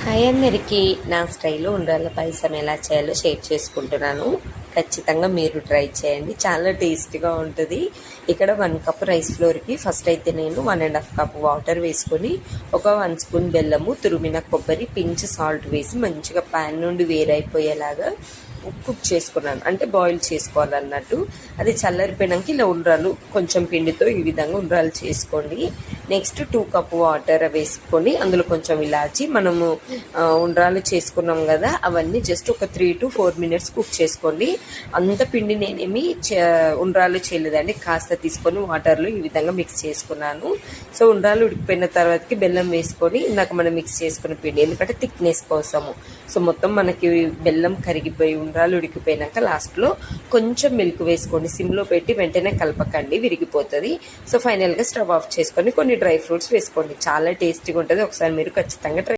Hi అందరికీ, నా స్టైల్లో ఉండ్రాళ్ళ పాయసం ఎలా చేయాలో షేర్ చేసుకుంటున్నాను. ఖచ్చితంగా మీరు ట్రై చేయండి, చాలా టేస్టీగా ఉంటుంది. ఇక్కడ 1 కప్ రైస్ ఫ్లోర్కి ఫస్ట్ అయితే నేను 1.5 కప్ వాటర్ వేసుకొని ఒక 1 స్పూన్ బెల్లము, తురిమిన కొబ్బరి, పించ్ సాల్ట్ వేసి మంచిగా ప్యాన్ నుండి వేరైపోయేలాగా కుక్ చేసుకున్నాను. అంటే బాయిల్ చేసుకోవాలన్నట్టు. అది చల్లారిపోయినాక ఇలా ఉండ్రాలు కొంచెం పిండితో ఈ విధంగా ఉండ్రాలు చేసుకోండి. నెక్స్ట్ 2 కప్ వాటర్ వేసుకొని అందులో కొంచెం ఇలాచి, మనము ఉండ్రాలు చేసుకున్నాం కదా, అవన్నీ జస్ట్ ఒక 3 to 4 minutes కుక్ చేసుకోండి. అంత పిండి నేనేమి ఉండ్రాలు చేయలేదండి, కాస్త తీసుకొని వాటర్లో ఈ విధంగా మిక్స్ చేసుకున్నాను. సో ఉండ్రాలు ఉడికిపోయిన తర్వాతకి బెల్లం వేసుకొని ఇందాక మనం మిక్స్ చేసుకున్న పిండి, ఎందుకంటే థిక్నెస్ కోసము. సో మొత్తం మనకి బెల్లం కరిగిపోయి ఉండ్రాలు ఉడికిపోయినాక లాస్ట్లో కొంచెం మిల్క్ వేసుకోండి. సిమ్లో పెట్టి వెంటనే కలపకండి, విరిగిపోతుంది. సో ఫైనల్గా స్టవ్ ఆఫ్ చేసుకొని కొన్ని డ్రై ఫ్రూట్స్ వేసుకోండి. చాలా టేస్టీగా ఉంటుంది. ఒకసారి మీరు ఖచ్చితంగా ట్రై